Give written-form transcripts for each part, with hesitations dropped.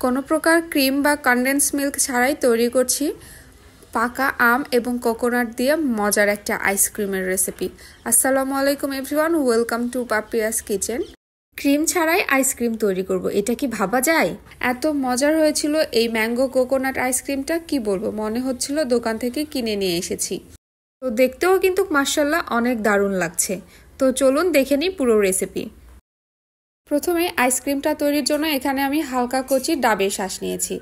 কোনো প্রকার ক্রিম বা কনডেন্স মিল্ক ছাড়াই তৈরি করছি পাকা আম এবং কোকোনাট দিয়ে মজার একটা আইসক্রিমের রেসিপি। আসসালামু আলাইকুম everyone, welcome to Papiya's kitchen. Cream ছাড়াই আইসক্রিম তৈরি করব, এটা কি ভাবা যায়? এত মজার হয়েছিল এই ম্যাঙ্গো কোকোনাট আইসক্রিমটা, কি বলবো, মনে হচ্ছিল দোকান থেকে কিনে নিয়ে এসেছি। তো দেখতেও কিন্তু মাশাআল্লাহ অনেক দারুণ লাগছে। তো চলুন দেখে নিই পুরো রেসিপি। প্রথমে আইসক্রিমটা তৈরির জন্য এখানে আমি হালকা কচি ডাবের শাঁস নিয়েছি।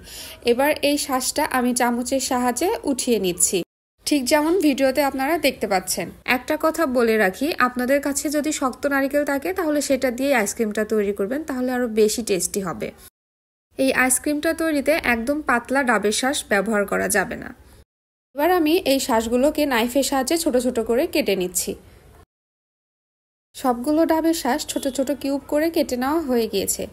এবার এই শাঁসটা আমি চামচের সাহায্যে উঠিয়ে নিচ্ছি, ঠিক যেমন ভিডিওতে আপনারা দেখতে পাচ্ছেন। একটা কথা বলে রাখি, আপনাদের কাছে যদি শক্ত নারকেল থাকে তাহলে সেটা দিয়ে আইসক্রিমটা তৈরি করবেন, তাহলে আরও বেশি টেস্টি হবে। এই আইসক্রিমটা তৈরিতে একদম পাতলা ডাবের শাঁস ব্যবহার করা যাবে না। এবার আমি এই শাঁসগুলোকে নাইফের সাহায্যে ছোট ছোট করে কেটে নিচ্ছি। সবগুলো ডাবের শাঁস ছোট ছোট কিউব করে কেটে নেওয়া হয়ে গিয়েছে।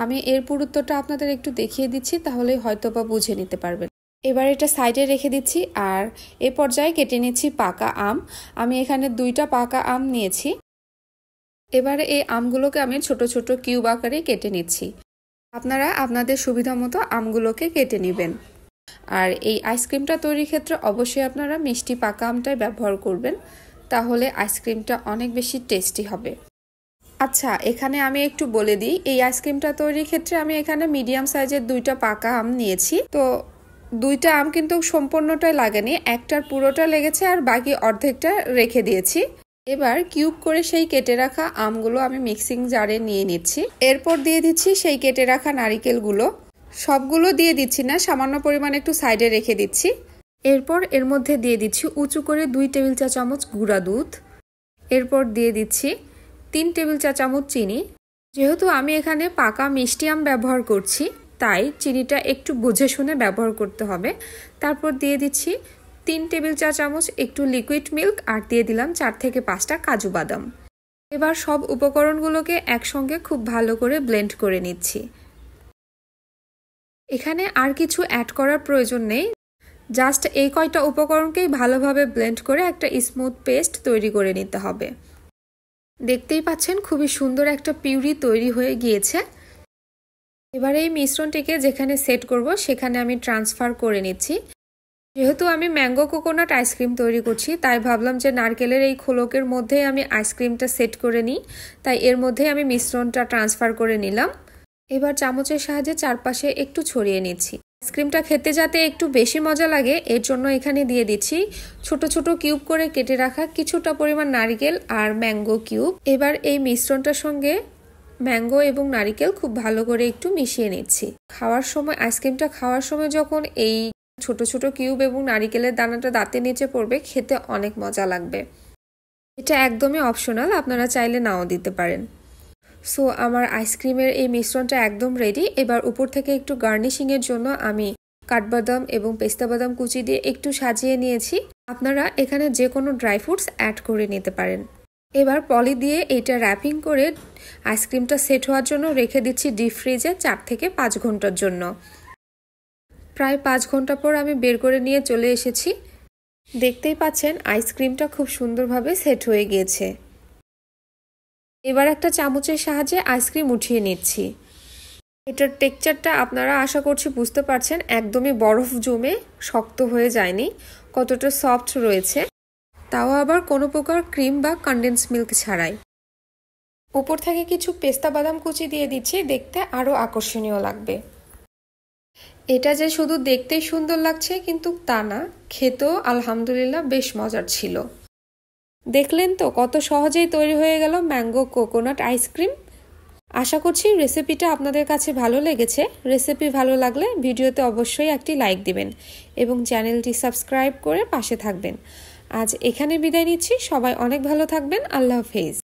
আমি এর পুরুত্বটা আপনাদের একটু দেখিয়ে দিচ্ছি, তাহলে হয়তো বা বুঝে নিতে পারবেন। এবার এটা সাইডে রেখে দিচ্ছি। আর এ পর্যায়ে কেটে নিচ্ছি পাকা আম। আমি এখানে 2টা পাকা আম নিয়েছি। এবারে এই আমগুলোকে আমি ছোট ছোট কিউব আকারে কেটে নিচ্ছি। আপনারা আপনাদের সুবিধা মতো আমগুলোকে কেটে নেবেন। আর এই আইসক্রিমটা তৈরির ক্ষেত্রে অবশ্যই আপনারা মিষ্টি পাকা আমটাই ব্যবহার করবেন, তাহলে আইসক্রিমটা অনেক বেশি টেস্টি হবে। আচ্ছা, এখানে আমি একটু বলে দিই, এই আইসক্রিমটা তৈরির ক্ষেত্রে আমি এখানে মিডিয়াম সাইজের 2টা পাকা আম নিয়েছি। তো 2টা আম কিন্তু সম্পূর্ণটাই লাগেনি, একটার পুরোটা লেগেছে আর বাকি অর্ধেকটা রেখে দিয়েছি। এবার কিউব করে সেই কেটে রাখা আমগুলো আমি মিক্সিং জারে নিয়ে নিচ্ছি। এরপর দিয়ে দিচ্ছি সেই কেটে রাখা নারিকেলগুলো। সবগুলো দিয়ে দিচ্ছি না, সামান্য পরিমাণে একটু সাইডে রেখে দিচ্ছি। এরপর এর মধ্যে দিয়ে দিচ্ছি উঁচু করে 2 টেবিল চা চামচ গুঁড়া দুধ। এরপর দিয়ে দিচ্ছি 3 টেবিল চা চামচ চিনি। যেহেতু আমি এখানে পাকা মিষ্টি আম ব্যবহার করছি, তাই চিনিটা একটু বুঝে শুনে ব্যবহার করতে হবে। তারপর দিয়ে দিচ্ছি 3 টেবিল চা চামচ একটু লিকুইড মিল্ক, আর দিয়ে দিলাম 4 থেকে 5টা কাজু বাদাম। এবার সব উপকরণগুলোকে একসঙ্গে খুব ভালো করে ব্লেন্ড করে নিচ্ছি। এখানে আর কিছু অ্যাড করার প্রয়োজন নেই, জাস্ট এই কয়টা উপকরণকেই ভালোভাবে ব্লেন্ড করে একটা স্মুথ পেস্ট তৈরি করে নিতে হবে। দেখতেই পাচ্ছেন খুবই সুন্দর একটা পিউরি তৈরি হয়ে গিয়েছে। এবার এই মিশ্রণটিকে যেখানে সেট করব সেখানে আমি ট্রান্সফার করে নিচ্ছি। যেহেতু আমি ম্যাঙ্গো কোকোনাট আইসক্রিম তৈরি করছি, তাই ভাবলাম যে নারকেলের এই খোলকের মধ্যেই আমি আইসক্রিমটা সেট করে নিই, তাই এর মধ্যেই আমি মিশ্রণটা ট্রান্সফার করে নিলাম। এবার চামচের সাহায্যে চারপাশে একটু ছড়িয়ে নিচ্ছি। আইসক্রিমটা খেতে যাতে একটু বেশি মজা লাগে, এর জন্য এখানে দিয়ে দিচ্ছি ছোট ছোট কিউব করে কেটে রাখা কিছুটা পরিমাণ নারকেল আর ম্যাঙ্গো কিউব। এবার এই মিশ্রণটার সঙ্গে ম্যাঙ্গো এবং নারকেল খুব ভালো করে একটু মিশিয়ে নিচ্ছি। আইসক্রিমটা খাওয়ার সময় যখন এই ছোট ছোট কিউব এবং নারকেলের দানাটা দাঁতে নিচে পড়বে, খেতে অনেক মজা লাগবে। এটা একদমই অপশনাল, আপনারা চাইলে নাও দিতে পারেন। সো আমার আইসক্রিমের এই মিশ্রণটা একদম রেডি। এবার উপর থেকে একটু গার্নিশিংয়ের জন্য আমি কাঠবাদাম এবং পেস্তা বাদাম কুচি দিয়ে একটু সাজিয়ে নিয়েছি। আপনারা এখানে যে কোনো ড্রাই ফ্রুটস অ্যাড করে নিতে পারেন। এবার পলি দিয়ে এটা র্যাপিং করে আইসক্রিমটা সেট হওয়ার জন্য রেখে দিচ্ছি ডিপ ফ্রিজে 4 থেকে 5 ঘন্টার জন্য। প্রায় 5 ঘন্টা পর আমি বের করে নিয়ে চলে এসেছি। দেখতেই পাচ্ছেন আইসক্রিমটা খুব সুন্দরভাবে সেট হয়ে গিয়েছে। এবার একটা চামচের সাহায্যে আইসক্রিম উঠিয়ে নিচ্ছি। এটার টেক্সচারটা আপনারা আশা করছি বুঝতে পারছেন, একদমই বরফ জমে শক্ত হয়ে যায়নি, কতটা সফট রয়েছে, তাও আবার কোনো প্রকার ক্রিম বা কনডেন্স মিল্ক ছাড়াই। উপর থেকে কিছু পেস্তা বাদাম কুচি দিয়ে দিচ্ছি, দেখতে আরও আকর্ষণীয় লাগবে। এটা যে শুধু দেখতেই সুন্দর লাগছে কিন্তু তা না, খেতেও আলহামদুলিল্লাহ বেশ মজার ছিল। দেখলেন তো কত সহজেই তৈরি হয়ে গেল ম্যাঙ্গো কোকোনাট আইসক্রিম। আশা করছি রেসিপিটা আপনাদের কাছে ভালো লেগেছে। রেসিপি ভালো লাগলে ভিডিওতে অবশ্যই একটি লাইক দিবেন এবং চ্যানেলটি সাবস্ক্রাইব করে পাশে থাকবেন। আজ এখানে বিদায় নিচ্ছি, সবাই অনেক ভালো থাকবেন। আল্লাহ হাফেজ।